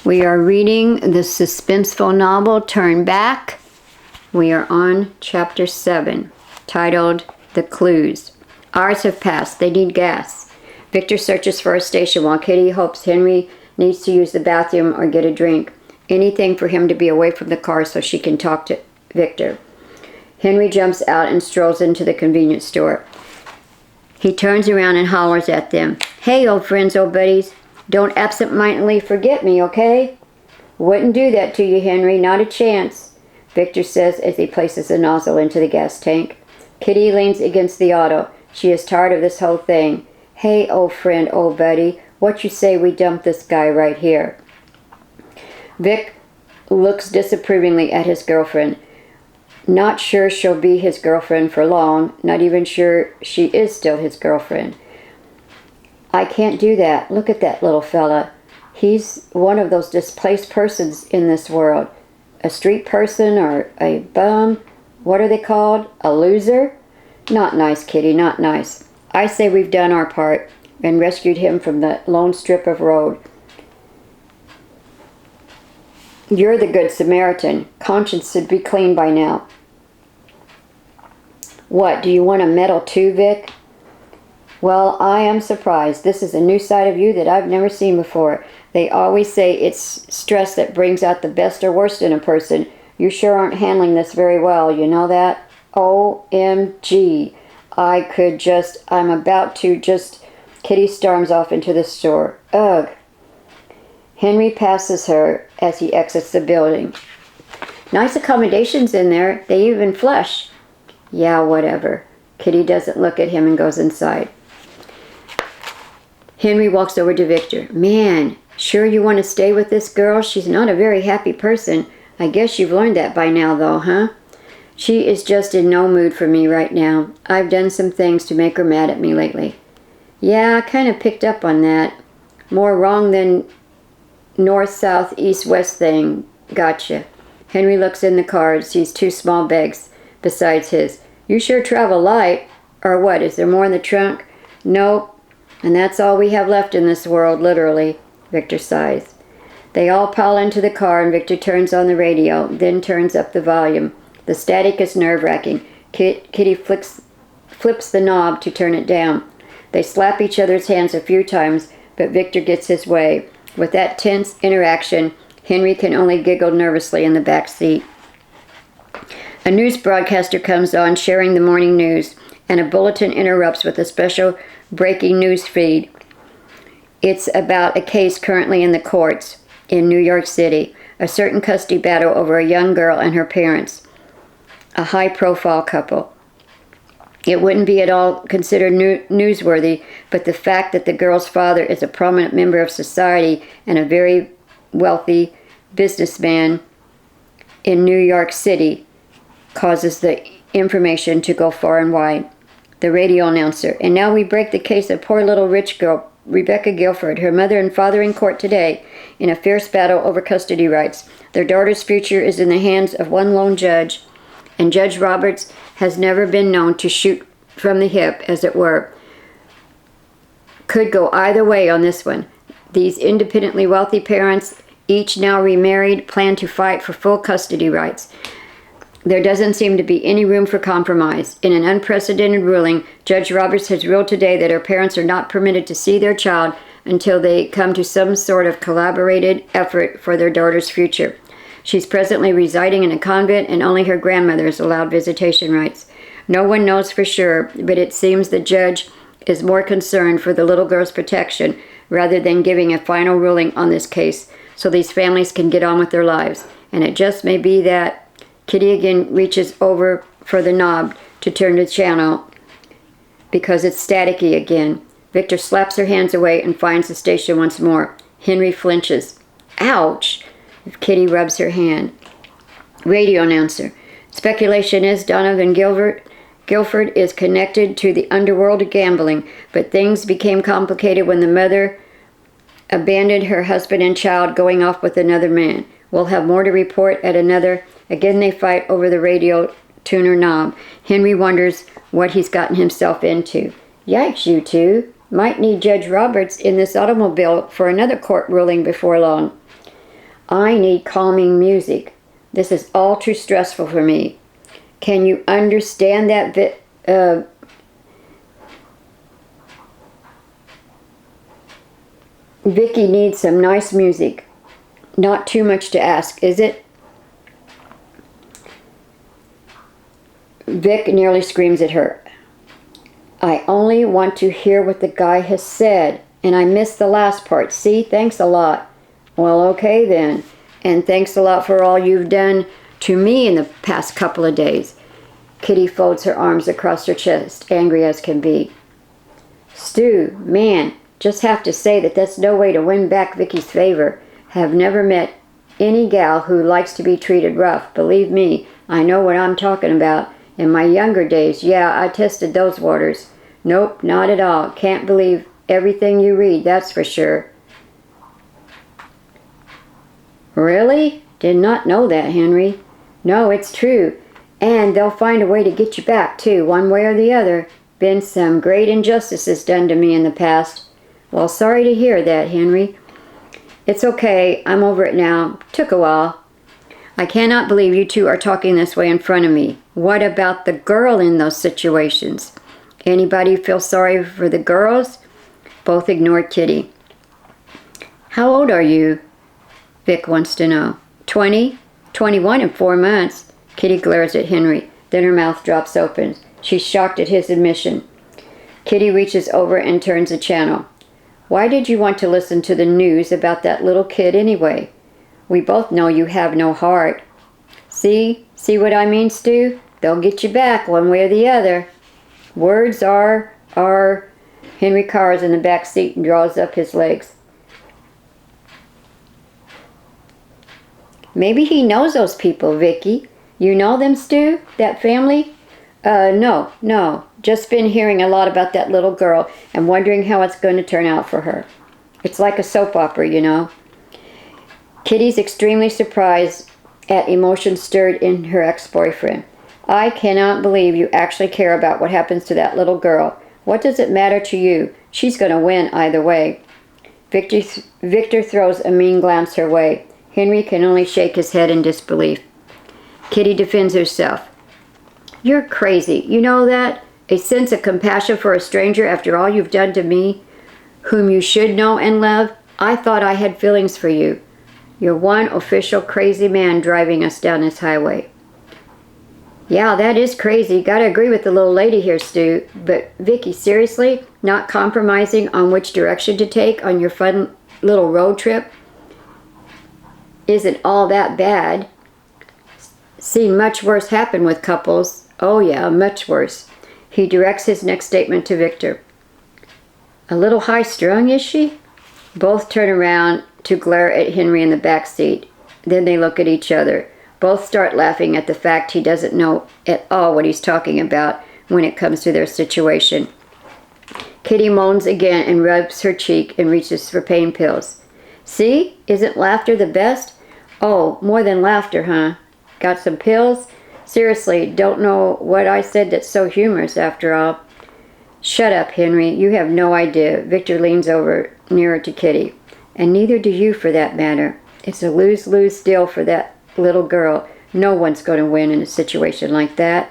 We are reading the suspenseful novel Turn Back. We are on chapter 7, titled The Clues. Hours have passed. They need gas. Victor searches for a station while Kitty hopes Henry needs to use the bathroom or get a drink. Anything for him to be away from the car so she can talk to Victor. Henry jumps out and strolls into the convenience store. He turns around and hollers at them. "Hey, old friends, old buddies. Don't absent-mindedly forget me, okay?" "Wouldn't do that to you, Henry. Not a chance," Victor says as he places the nozzle into the gas tank. Kitty leans against the auto. She is tired of this whole thing. "Hey, old friend, old buddy. What you say we dump this guy right here?" Vic looks disapprovingly at his girlfriend. Not sure she'll be his girlfriend for long. Not even sure she is still his girlfriend. "I can't do that. Look at that little fella. He's one of those displaced persons in this world. A street person or a bum. What are they called? A loser? Not nice, Kitty, not nice. I say we've done our part and rescued him from the lone strip of road. You're the good Samaritan. Conscience should be clean by now." "What, do you want a medal too, Vic?" "Well, I am surprised. This is a new side of you that I've never seen before. They always say it's stress that brings out the best or worst in a person. You sure aren't handling this very well, you know that? OMG. I'm about to just... Kitty storms off into the store. Ugh. Henry passes her as he exits the building. "Nice accommodations in there. They even flush." "Yeah, whatever." Kitty doesn't look at him and goes inside. Henry walks over to Victor. "Man, sure you want to stay with this girl? She's not a very happy person. I guess you've learned that by now, though, huh?" "She is just in no mood for me right now. I've done some things to make her mad at me lately." "Yeah, I kind of picked up on that. More wrong than north, south, east, west thing. Gotcha." Henry looks in the car and sees 2 small bags besides his. "You sure travel light. Or what, is there more in the trunk?" "Nope. And that's all we have left in this world, literally." Victor sighs. They all pile into the car and Victor turns on the radio, then turns up the volume. The static is nerve-wracking. Kitty flips the knob to turn it down. They slap each other's hands a few times, but Victor gets his way. With that tense interaction, Henry can only giggle nervously in the back seat. A news broadcaster comes on sharing the morning news, and a bulletin interrupts with a special breaking news feed. It's about a case currently in the courts in New York City, a certain custody battle over a young girl and her parents, a high-profile couple. It wouldn't be at all considered newsworthy, but the fact that the girl's father is a prominent member of society and a very wealthy businessman in New York City causes the information to go far and wide. The radio announcer, "And now we break the case of poor little rich girl, Rebecca Guilford, her mother and father in court today in a fierce battle over custody rights. Their daughter's future is in the hands of one lone judge, and Judge Roberts has never been known to shoot from the hip, as it were. Could go either way on this one. These independently wealthy parents, each now remarried, plan to fight for full custody rights. There doesn't seem to be any room for compromise. In an unprecedented ruling, Judge Roberts has ruled today that her parents are not permitted to see their child until they come to some sort of collaborated effort for their daughter's future. She's presently residing in a convent, and only her grandmother is allowed visitation rights. No one knows for sure, but it seems the judge is more concerned for the little girl's protection rather than giving a final ruling on this case, so these families can get on with their lives. And it just may be that..." Kitty again reaches over for the knob to turn the channel because it's staticky again. Victor slaps her hands away and finds the station once more. Henry flinches. "Ouch!" Kitty rubs her hand. Radio announcer. "Speculation is Donovan Guilford is connected to the underworld of gambling, but things became complicated when the mother abandoned her husband and child, going off with another man. We'll have more to report at another..." Again they fight over the radio tuner knob. Henry wonders what he's gotten himself into. Yikes, you two. Might need Judge Roberts in this automobile for another court ruling before long. I need calming music. This is all too stressful for me. Can you understand that, Vicky needs some nice music. Not too much to ask, is it? Vic nearly screams at her. I only want to hear what the guy has said, and I missed the last part. See, thanks a lot. Well, okay then. And thanks a lot for all you've done to me in the past couple of days. Kitty folds her arms across her chest, angry as can be. Stu, man, just have to say that that's no way to win back Vicky's favor. Have never met any gal who likes to be treated rough. Believe me, I know what I'm talking about. In my younger days, yeah, I tested those waters. Nope, not at all. Can't believe everything you read, that's for sure. Really? Did not know that, Henry. No, it's true. And they'll find a way to get you back, too, one way or the other. Been some great injustices done to me in the past. Well, sorry to hear that, Henry. It's okay. I'm over it now. Took a while. I cannot believe you two are talking this way in front of me. What about the girl in those situations? Anybody feel sorry for the girls? Both ignored Kitty. How old are you? Vic wants to know. 20? 21 in 4 months. Kitty glares at Henry. Then her mouth drops open. She's shocked at his admission. Kitty reaches over and turns the channel. Why did you want to listen to the news about that little kid anyway? We both know you have no heart. See what I mean, Stu? They'll get you back one way or the other. Words are... Henry cowers in the back seat and draws up his legs. Maybe he knows those people, Vicky. You know them, Stu? That family? No. Just been hearing a lot about that little girl and wondering how it's going to turn out for her. It's like a soap opera, you know. Kitty's extremely surprised at emotion stirred in her ex-boyfriend. I cannot believe you actually care about what happens to that little girl. What does it matter to you? She's going to win either way. Victor throws a mean glance her way. Henry can only shake his head in disbelief. Kitty defends herself. You're crazy. You know that? A sense of compassion for a stranger after all you've done to me, whom you should know and love? I thought I had feelings for you. You're one official crazy man driving us down this highway. Yeah, that is crazy. Gotta agree with the little lady here, Stu. But Vicky, seriously? Not compromising on which direction to take on your fun little road trip? Isn't all that bad. Seen much worse happen with couples. Oh yeah, much worse. He directs his next statement to Victor. A little high-strung, is she? Both turn around to glare at Henry in the back seat. Then they look at each other. Both start laughing at the fact he doesn't know at all what he's talking about when it comes to their situation. Kitty moans again and rubs her cheek and reaches for pain pills. See? Isn't laughter the best? Oh, more than laughter, huh? Got some pills? Seriously, don't know what I said that's so humorous after all. Shut up, Henry. You have no idea. Victor leans over nearer to Kitty. And neither do you, for that matter. It's a lose-lose deal for that little girl. No one's going to win in a situation like that.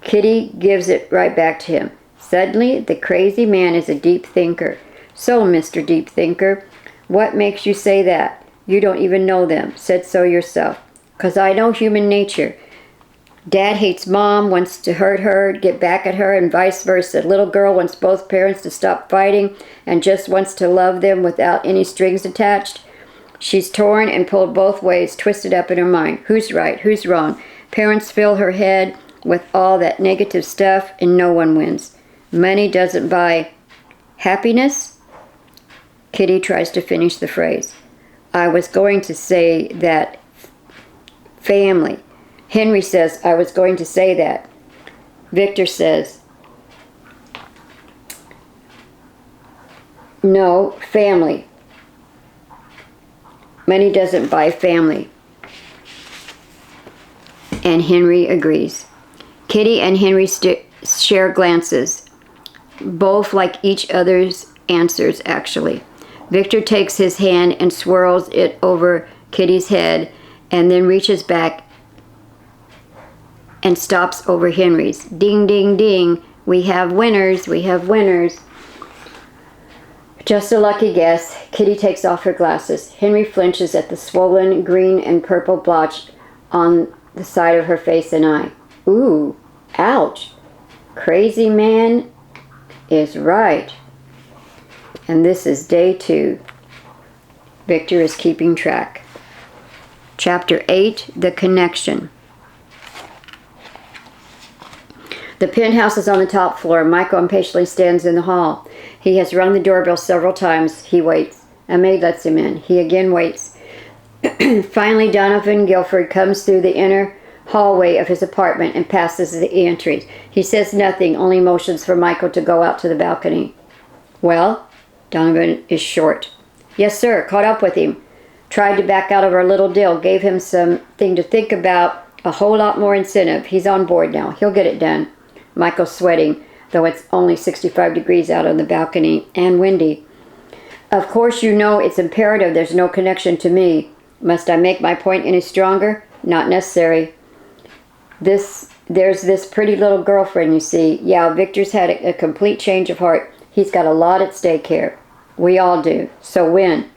Kitty gives it right back to him. Suddenly, the crazy man is a deep thinker. So, Mr. Deep Thinker, what makes you say that? You don't even know them. Said so yourself. 'Cause I know human nature. Dad hates mom, wants to hurt her, get back at her, and vice versa. Little girl wants both parents to stop fighting and just wants to love them without any strings attached. She's torn and pulled both ways, twisted up in her mind. Who's right? Who's wrong? Parents fill her head with all that negative stuff, and no one wins. Money doesn't buy happiness. Kitty tries to finish the phrase. I was going to say that family. Henry says I was going to say that. Victor says, no, family. Money doesn't buy family. And Henry agrees. Kitty and Henry share glances. Both like each other's answers, actually. Victor takes his hand and swirls it over Kitty's head and then reaches back and stops over Henry's. Ding, ding, ding. We have winners. We have winners. Just a lucky guess. Kitty takes off her glasses. Henry flinches at the swollen green and purple blotch on the side of her face and eye. Ooh, ouch. Crazy man is right. And this is day 2. Victor is keeping track. Chapter 8, The Connection. The penthouse is on the top floor. Michael impatiently stands in the hall. He has rung the doorbell several times. He waits. A maid lets him in. He again waits. Finally, Donovan Guilford comes through the inner hallway of his apartment and passes the entry. He says nothing, only motions for Michael to go out to the balcony. Well? Donovan is short. Yes, sir. Caught up with him. Tried to back out of our little deal. Gave him something to think about. A whole lot more incentive. He's on board now. He'll get it done. Michael's sweating, though it's only 65 degrees out on the balcony and windy. Of course you know it's imperative there's no connection to me. Must I make my point any stronger? Not necessary. There's this pretty little girlfriend, you see. Yeah, Victor's had a complete change of heart. He's got a lot at stake here. We all do. So when?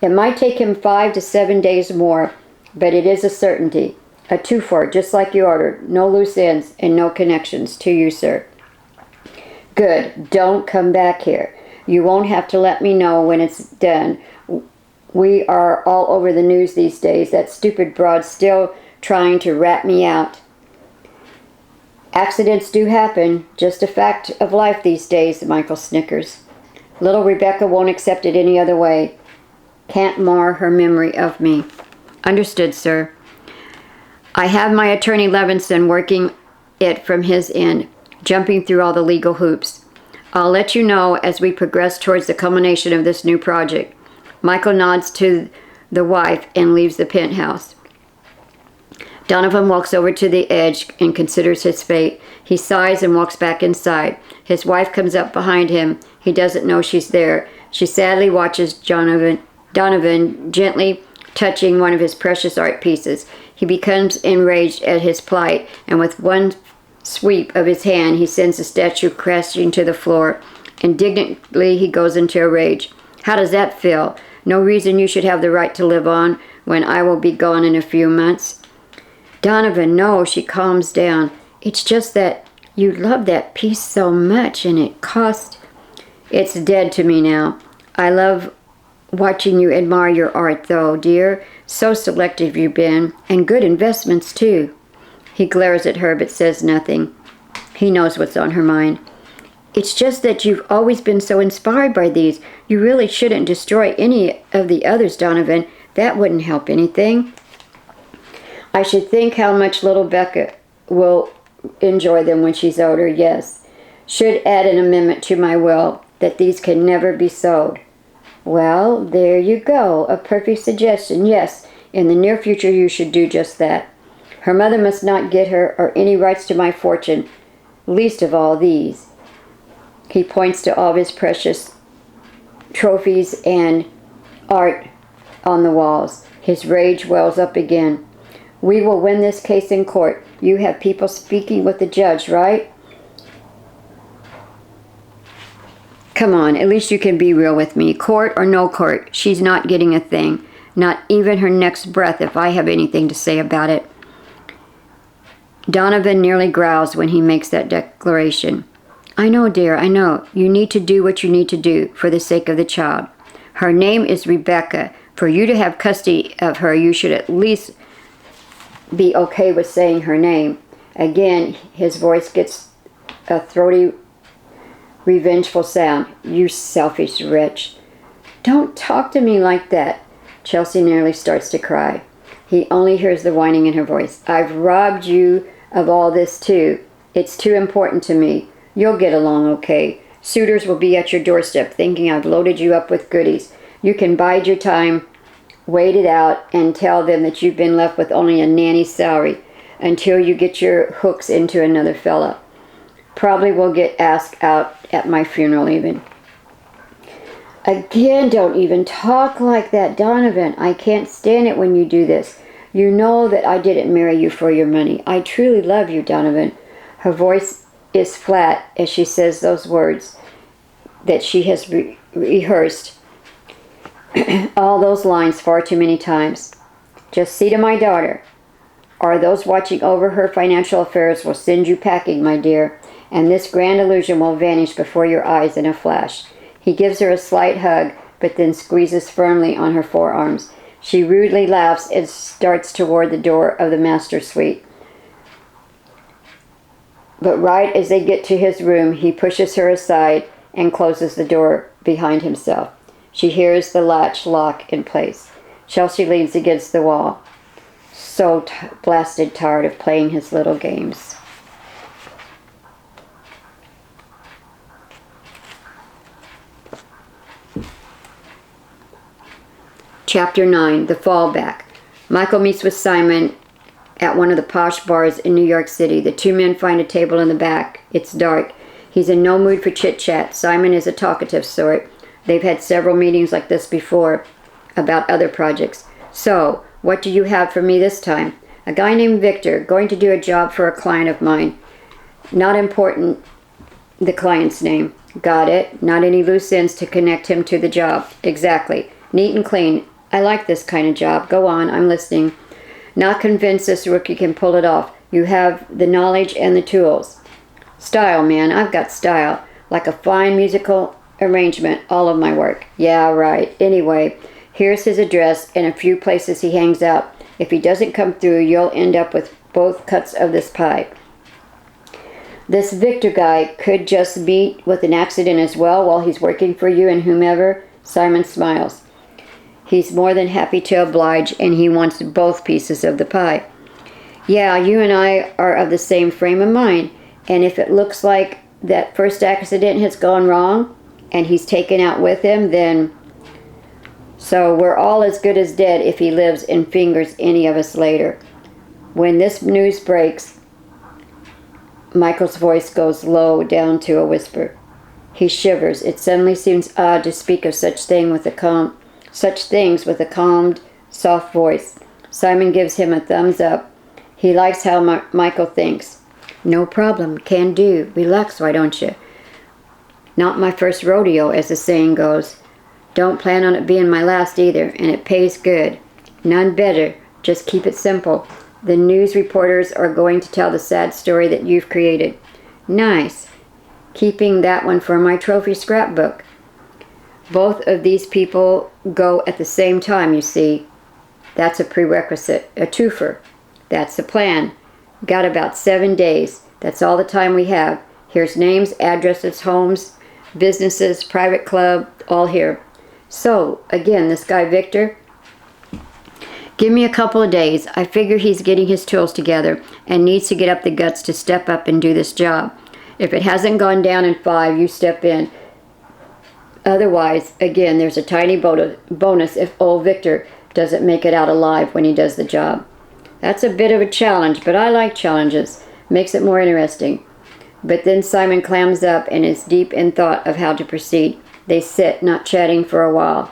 It might take him 5 to 7 days more, but it is a certainty. A 2-4, just like you ordered. No loose ends and no connections. To you, sir. Good. Don't come back here. You won't have to let me know when it's done. We are all over the news these days. That stupid broad's still trying to rat me out. Accidents do happen. Just a fact of life these days, Michael snickers. Little Rebecca won't accept it any other way. Can't mar her memory of me. Understood, sir. I have my attorney Levinson working it from his end, jumping through all the legal hoops. I'll let you know as we progress towards the culmination of this new project. Michael nods to the wife and leaves the penthouse. Donovan walks over to the edge and considers his fate. He sighs and walks back inside. His wife comes up behind him. He doesn't know she's there. She sadly watches Donovan gently touching one of his precious art pieces. He becomes enraged at his plight, and with one sweep of his hand, he sends the statue crashing to the floor. Indignantly, he goes into a rage. How does that feel? No reason you should have the right to live on when I will be gone in a few months. Donovan, no, she calms down. It's just that you love that piece so much, and it cost... It's dead to me now. I love watching you admire your art, though, dear. So selective you've been, and good investments, too. He glares at her but says nothing. He knows what's on her mind. It's just that you've always been so inspired by these. You really shouldn't destroy any of the others, Donovan. That wouldn't help anything. I should think how much little Becca will enjoy them when she's older, yes. Should add an amendment to my will that these can never be sold. Well, there you go. A perfect suggestion. Yes, in the near future you should do just that. Her mother must not get her or any rights to my fortune, least of all these. He points to all of his precious trophies and art on the walls. His rage wells up again. We will win this case in court. You have people speaking with the judge, right? Come on, at least you can be real with me. Court or no court, she's not getting a thing. Not even her next breath if I have anything to say about it. Donovan nearly growls when he makes that declaration. I know, dear, I know. You need to do what you need to do for the sake of the child. Her name is Rebecca. For you to have custody of her, you should at least be okay with saying her name. Again, his voice gets a throaty, revengeful sound. You selfish wretch. Don't talk to me like that. Chelsea nearly starts to cry. He only hears the whining in her voice. I've robbed you of all this too. It's too important to me. You'll get along okay. Suitors will be at your doorstep thinking I've loaded you up with goodies. You can bide your time, wait it out, and tell them that you've been left with only a nanny's salary until you get your hooks into another fella. Probably will get asked out at my funeral even. Again, don't even talk like that, Donovan. I can't stand it when you do this. You know that I didn't marry you for your money. I truly love you, Donovan. Her voice is flat as she says those words that she has rehearsed all those lines far too many times. Just see to my daughter, or those watching over her financial affairs will send you packing, my dear, and this grand illusion will vanish before your eyes in a flash. He gives her a slight hug, but then squeezes firmly on her forearms. She rudely laughs and starts toward the door of the master suite. But right as they get to his room, he pushes her aside and closes the door behind himself. She hears the latch lock in place. Chelsea leans against the wall, so blasted tired of playing his little games. Chapter 9, The Fallback. Michael meets with Simon at one of the posh bars in New York City. The two men find a table in the back. It's dark. He's in no mood for chit-chat. Simon is a talkative sort. They've had several meetings like this before about other projects. So, what do you have for me this time? A guy named Victor, going to do a job for a client of mine. Not important, the client's name. Got it. Not any loose ends to connect him to the job. Exactly. Neat and clean. I like this kind of job. Go on, I'm listening. Not convinced this rookie can pull it off. You have the knowledge and the tools. Style, man. I've got style. Like a fine musical arrangement, all of my work. Yeah, right. Anyway, here's his address and a few places he hangs out. If he doesn't come through, you'll end up with both cuts of this pie. This Victor guy could just meet with an accident as well while he's working for you and whomever. Simon smiles. He's more than happy to oblige, and he wants both pieces of the pie. Yeah, you and I are of the same frame of mind, and if it looks like that first accident has gone wrong, and he's taken out with him, then... So we're all as good as dead if he lives and fingers any of us later. When this news breaks, Michael's voice goes low down to a whisper. He shivers. It suddenly seems odd to speak of such things with a calmed, soft voice. Simon gives him a thumbs up. He likes how Michael thinks. No problem. Can do. Relax, why don't you? Not my first rodeo, as the saying goes. Don't plan on it being my last either, and it pays good. None better. Just keep it simple. The news reporters are going to tell the sad story that you've created. Nice. Keeping that one for my trophy scrapbook. Both of these people go at the same time, you see. That's a prerequisite, a twofer. That's the plan. Got about 7 days. That's all the time we have. Here's names, addresses, homes, businesses, private club, all here. So, again, this guy Victor, give me a couple of days. I figure he's getting his tools together and needs to get up the guts to step up and do this job. If it hasn't gone down in 5, you step in. Otherwise, again, there's a tiny bonus if old Victor doesn't make it out alive when he does the job. That's a bit of a challenge, but I like challenges. Makes it more interesting. But then Simon clams up and is deep in thought of how to proceed. They sit, not chatting, for a while,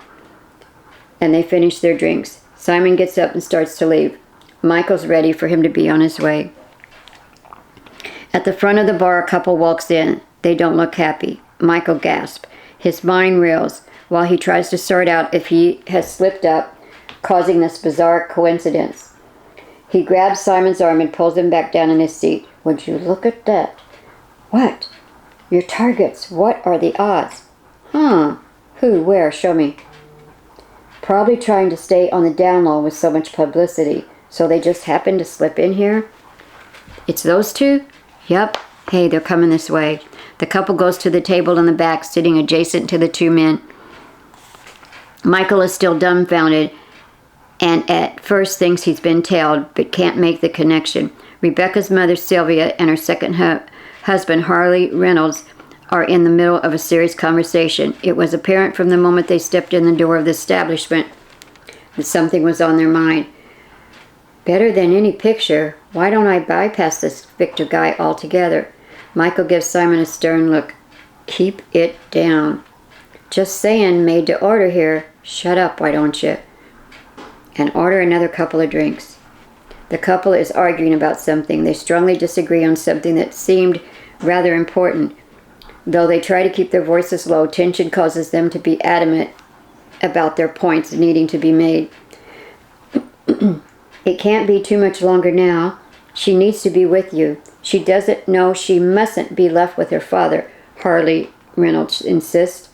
and they finish their drinks. Simon gets up and starts to leave. Michael's ready for him to be on his way. At the front of the bar, a couple walks in. They don't look happy. Michael gasps. His mind reels while he tries to sort out if he has slipped up, causing this bizarre coincidence. He grabs Simon's arm and pulls him back down in his seat. Would you look at that? What? Your targets. What are the odds? Who? Where? Show me. Probably trying to stay on the down low with so much publicity, so they just happened to slip in here. It's those two? Yep. Hey, they're coming this way. The couple goes to the table in the back, sitting adjacent to the two men. Michael is still dumbfounded and at first thinks he's been tailed, but can't make the connection. Rebecca's mother, Sylvia, and her second husband, Harley Reynolds, are in the middle of a serious conversation. It was apparent from the moment they stepped in the door of the establishment that something was on their mind. Better than any picture. Why don't I bypass this Victor guy altogether? Michael gives Simon a stern look. Keep it down. Just saying, made to order here. Shut up, why don't you? And order another couple of drinks. The couple is arguing about something. They strongly disagree on something that seemed rather important. Though they try to keep their voices low, tension causes them to be adamant about their points needing to be made. It can't be too much longer now. She needs to be with you. She doesn't know she mustn't be left with her father, Harley Reynolds insists.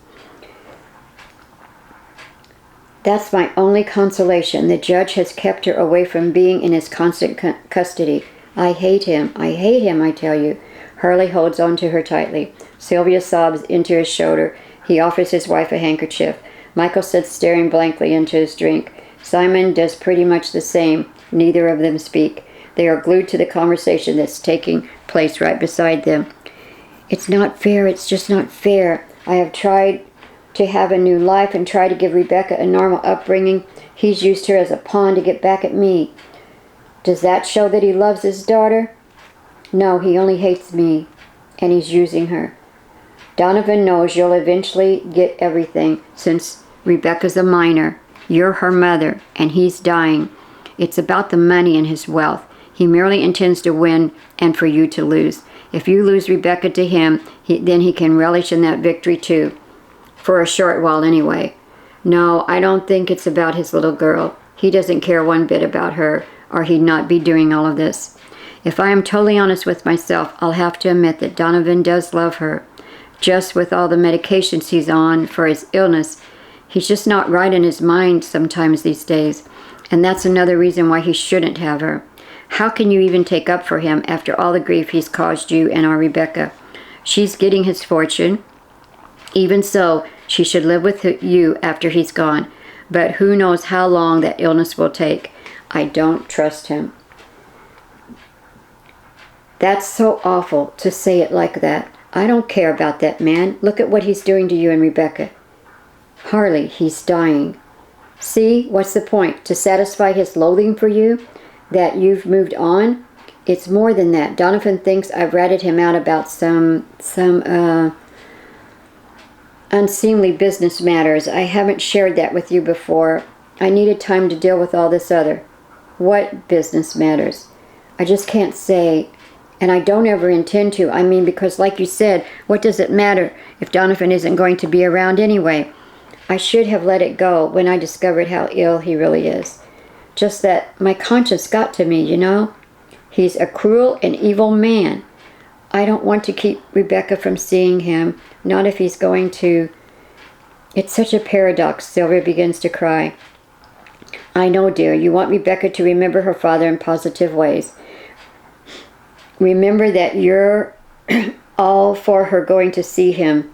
That's my only consolation. The judge has kept her away from being in his constant custody. I hate him, I tell you. Harley holds on to her tightly. Sylvia sobs into his shoulder. He offers his wife a handkerchief. Michael sits staring blankly into his drink. Simon does pretty much the same. Neither of them speak. They are glued to the conversation that's taking place right beside them. It's not fair, it's just not fair. I have tried to have a new life and try to give Rebecca a normal upbringing. He's used her as a pawn to get back at me. Does that show that he loves his daughter? No, he only hates me, and he's using her. Donovan knows you'll eventually get everything, since Rebecca's a minor. You're her mother, and he's dying. It's about the money and his wealth. He merely intends to win and for you to lose. If you lose Rebecca to him, then he can relish in that victory too. For a short while anyway. No, I don't think it's about his little girl. He doesn't care one bit about her, or he'd not be doing all of this. If I am totally honest with myself, I'll have to admit that Donovan does love her. Just with all the medications he's on for his illness, he's just not right in his mind sometimes these days. And that's another reason why he shouldn't have her. How can you even take up for him after all the grief he's caused you and our Rebecca? She's getting his fortune. Even so, she should live with you after he's gone. But who knows how long that illness will take. I don't trust him. That's so awful to say it like that. I don't care about that man. Look at what he's doing to you and Rebecca. Harley, he's dying. See, what's the point? To satisfy his loathing for you? That you've moved on? It's more than that. Donovan thinks I've ratted him out about some unseemly business matters. I haven't shared that with you before. I needed time to deal with all this other. What business matters? I just can't say, and I don't ever intend to. I mean, because like you said, what does it matter if Donovan isn't going to be around anyway? I should have let it go when I discovered how ill he really is. Just that my conscience got to me, you know? He's a cruel and evil man. I don't want to keep Rebecca from seeing him, not if he's going to. It's such a paradox. Sylvia begins to cry. I know, dear, you want Rebecca to remember her father in positive ways. Remember that you're all for her going to see him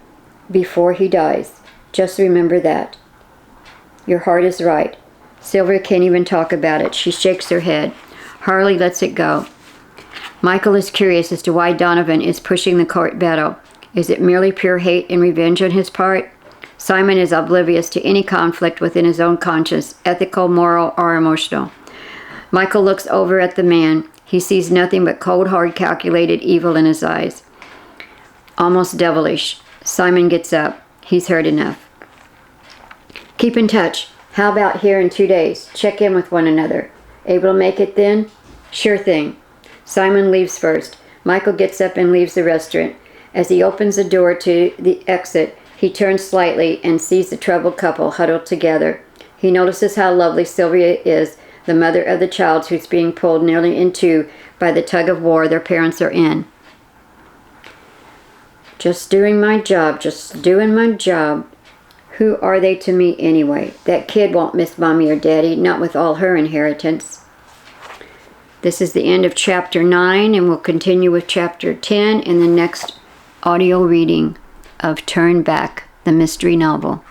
before he dies. Just remember that. Your heart is right. Sylvia can't even talk about it. She shakes her head. Harley lets it go. Michael is curious as to why Donovan is pushing the court battle. Is it merely pure hate and revenge on his part? Simon is oblivious to any conflict within his own conscience, ethical, moral, or emotional. Michael looks over at the man. He sees nothing but cold, hard, calculated evil in his eyes. Almost devilish. Simon gets up. He's heard enough. Keep in touch. How about here in 2 days? Check in with one another. Able to make it then? Sure thing. Simon leaves first. Michael gets up and leaves the restaurant. As he opens the door to the exit, he turns slightly and sees the troubled couple huddled together. He notices how lovely Sylvia is, the mother of the child who's being pulled nearly in two by the tug of war their parents are in. Just doing my job, just doing my job. Who are they to me anyway? That kid won't miss mommy or daddy, not with all her inheritance. This is the end of chapter 9, and we'll continue with chapter 10 in the next audio reading of Turn Back, the mystery novel.